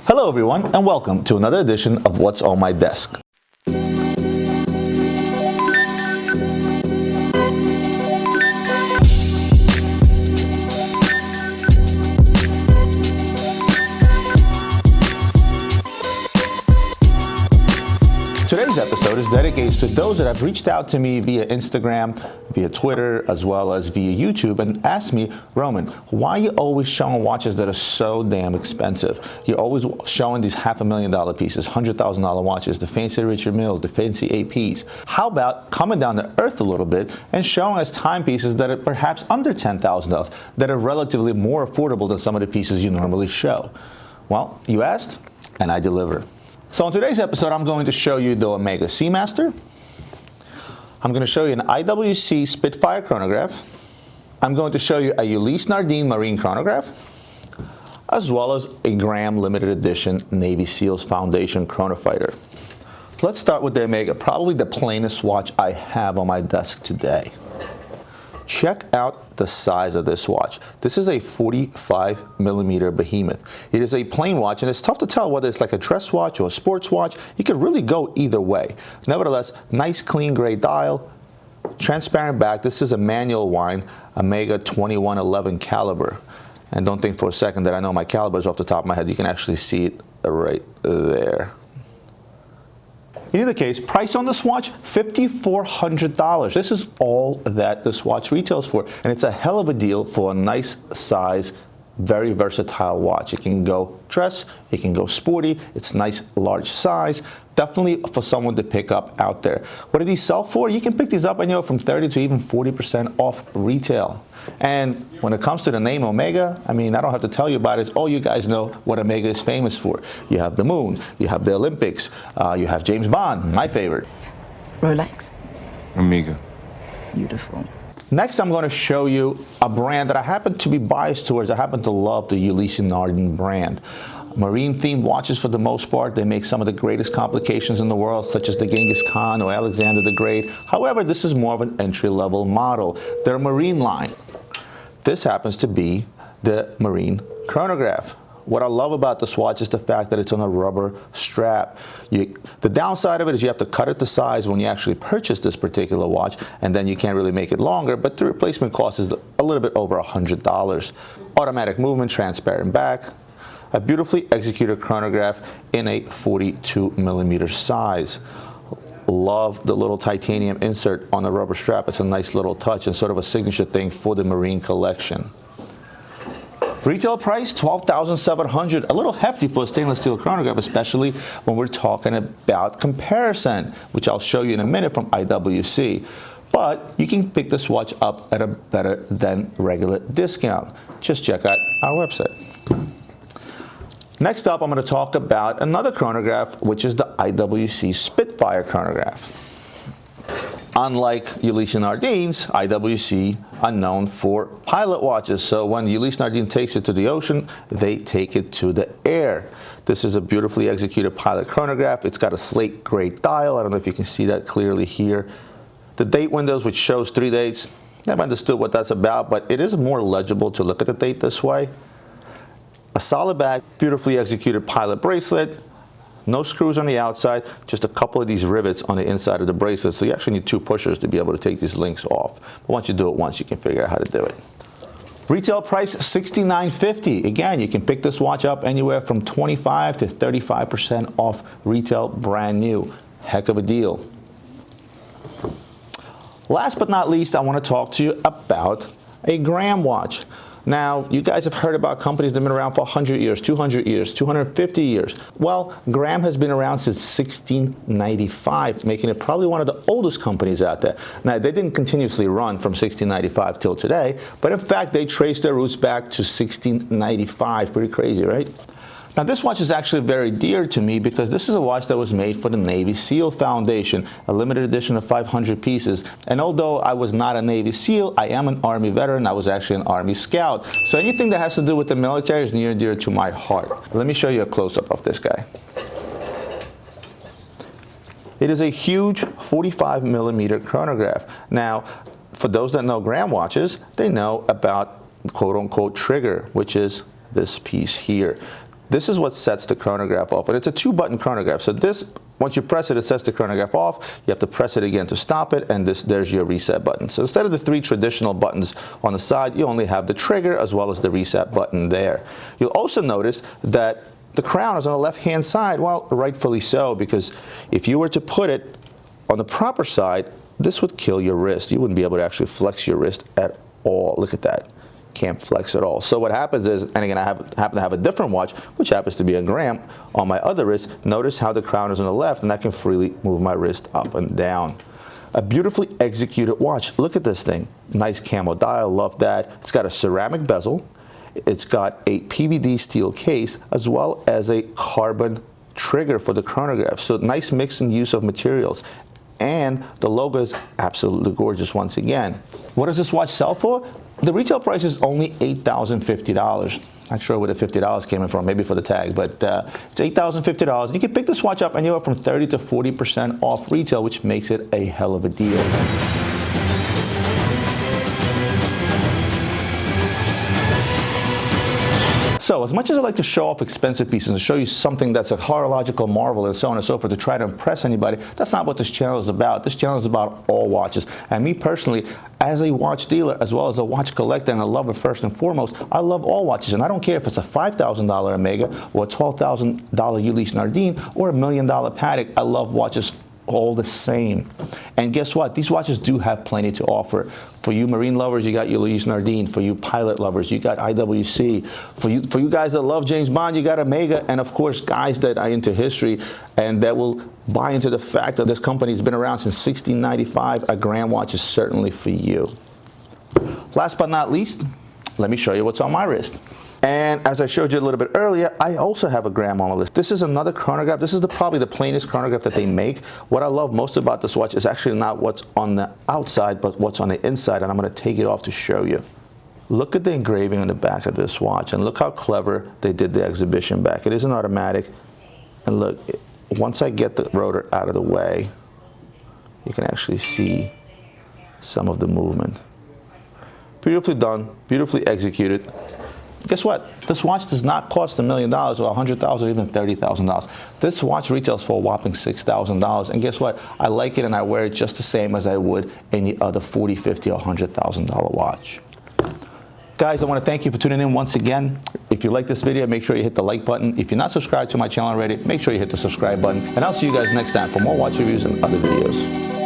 Hello everyone, and welcome to another edition of What's on My Desk. Today's episode is dedicated to those that have reached out to me via Instagram, via Twitter, as well as via YouTube and asked me, Roman, why are you always showing watches that are so damn expensive? You're always showing these $500,000 pieces, $100,000 watches, the fancy Richard Milles, the fancy APs. How about coming down to earth a little bit and showing us timepieces that are perhaps under $10,000, that are relatively more affordable than some of the pieces you normally show? Well, you asked, and I deliver. So in today's episode, I'm going to show you the Omega Seamaster. I'm going to show you an IWC Spitfire Chronograph. I'm going to show you a Ulysse Nardin Marine Chronograph, as well as a Graham limited edition Navy SEALs Foundation Chronofighter. Let's start with the Omega, probably the plainest watch I have on my desk today. Check out the size of this watch. This is a 45mm behemoth. It is a plain watch, and it's tough to tell whether it's like a dress watch or a sports watch. You could really go either way. Nevertheless, nice clean gray dial, transparent back. This is a manual wind, Omega 2111 caliber. And don't think for a second that I know my calibers off the top of my head. You can actually see it right there. In either case, price on this watch, $5,400. This is all that this watch retails for, and it's a hell of a deal for a nice size, very versatile watch. It can go dress, it can go sporty, it's nice large size, definitely for someone to pick up out there. What do these sell for? You can pick these up anywhere from 30 to even 40% off retail. And when it comes to the name Omega, I mean, I don't have to tell you about it. All you guys know what Omega is famous for. You have the moon, you have the Olympics, you have James Bond, my favorite. Rolex. Omega. Beautiful. Next, I'm going to show you a brand that I happen to be biased towards. I happen to love the Ulysse Nardin brand. Marine-themed watches for the most part. They make some of the greatest complications in the world, such as the Genghis Khan or Alexander the Great. However, this is more of an entry-level model. Their Marine line. This happens to be the Marine Chronograph. What I love about this watch is the fact that it's on a rubber strap. The downside of it is you have to cut it to size when you actually purchase this particular watch, and then you can't really make it longer, but the replacement cost is a little bit over $100. Automatic movement, transparent back, a beautifully executed chronograph in a 42mm size. Love the little titanium insert on the rubber strap. It's a nice little touch and sort of a signature thing for the Marine collection. Retail price, $12,700. A little hefty for a stainless steel chronograph, especially when we're talking about comparison, which I'll show you in a minute from IWC. But you can pick this watch up at a better than regular discount. Just check out our website. Next up, I'm going to talk about another chronograph, which is the IWC Spitfire Chronograph. Unlike Ulysse Nardin's, IWC are known for pilot watches. So when Ulysse Nardin takes it to the ocean, they take it to the air. This is a beautifully executed pilot chronograph. It's got a slate gray dial. I don't know if you can see that clearly here. The date windows, which shows 3 dates, I've understood what that's about, but it is more legible to look at the date this way. A solid back, beautifully executed pilot bracelet, no screws on the outside, just a couple of these rivets on the inside of the bracelet. So you actually need 2 pushers to be able to take these links off. But once you do it once, you can figure out how to do it. Retail price, $69.50. Again, you can pick this watch up anywhere from 25 to 35% off retail, brand new. Heck of a deal. Last but not least, I want to talk to you about a Graham watch. Now, you guys have heard about companies that have been around for 100 years, 200 years, 250 years. Well, Graham has been around since 1695, making it probably one of the oldest companies out there. Now, they didn't continuously run from 1695 till today, but in fact, they traced their roots back to 1695. Pretty crazy, right? Now, this watch is actually very dear to me because this is a watch that was made for the Navy SEAL Foundation, a limited edition of 500 pieces. And although I was not a Navy SEAL, I am an Army veteran. I was actually an Army Scout. So anything that has to do with the military is near and dear to my heart. Let me show you a close-up of this guy. It is a huge 45mm chronograph. Now, for those that know Graham watches, they know about quote-unquote trigger, which is this piece here. This is what sets the chronograph off. And it's a 2-button chronograph. So this, once you press it, it sets the chronograph off. You have to press it again to stop it, and there's your reset button. So instead of the 3 traditional buttons on the side, you only have the trigger as well as the reset button there. You'll also notice that the crown is on the left-hand side. Well, rightfully so, because if you were to put it on the proper side, this would kill your wrist. You wouldn't be able to actually flex your wrist at all. Look at that. Can't flex at all. So what happens is, and again, I happen to have a different watch, which happens to be a gram on my other wrist. Notice how the crown is on the left, and I can freely move my wrist up and down. A beautifully executed watch. Look at this thing. Nice camo dial, love that. It's got a ceramic bezel. It's got a PVD steel case, as well as a carbon trigger for the chronograph. So nice mix and use of materials. And the logo is absolutely gorgeous once again. What does this watch sell for? The retail price is only $8,050. Not sure where the $50 came in from, maybe for the tag, but it's $8,050. You can pick this watch up anywhere from 30 to 40% off retail, which makes it a hell of a deal. So as much as I like to show off expensive pieces and show you something that's a horological marvel and so on and so forth to try to impress anybody, that's not what this channel is about. This channel is about all watches. And me personally, as a watch dealer, as well as a watch collector and a lover first and foremost, I love all watches. And I don't care if it's a $5,000 Omega or a $12,000 Ulysse Nardin or $1 million Patek. I love watches all the same. And guess what? These watches do have plenty to offer. For you marine lovers, you got Ulysse Nardin. For you pilot lovers, you got IWC. For you guys that love James Bond, you got Omega. And of course, guys that are into history and that will buy into the fact that this company has been around since 1695, a gram watch is certainly for you. Last but not least, let me show you what's on my wrist. And as I showed you a little bit earlier, I also have a gram on the list. This is another chronograph. This is probably the plainest chronograph that they make. What I love most about this watch is actually not what's on the outside, but what's on the inside. And I'm going to take it off to show you. Look at the engraving on the back of this watch, and look how clever they did the exhibition back. It is an automatic. And look, once I get the rotor out of the way, you can actually see some of the movement. Beautifully done, beautifully executed. Guess what? This watch does not cost $1 million or $100,000 or even $30,000. This watch retails for a whopping $6,000. And guess what? I like it and I wear it just the same as I would any other $40,000, $50,000 or $100,000 watch. Guys, I want to thank you for tuning in once again. If you like this video, make sure you hit the like button. If you're not subscribed to my channel already, make sure you hit the subscribe button. And I'll see you guys next time for more watch reviews and other videos.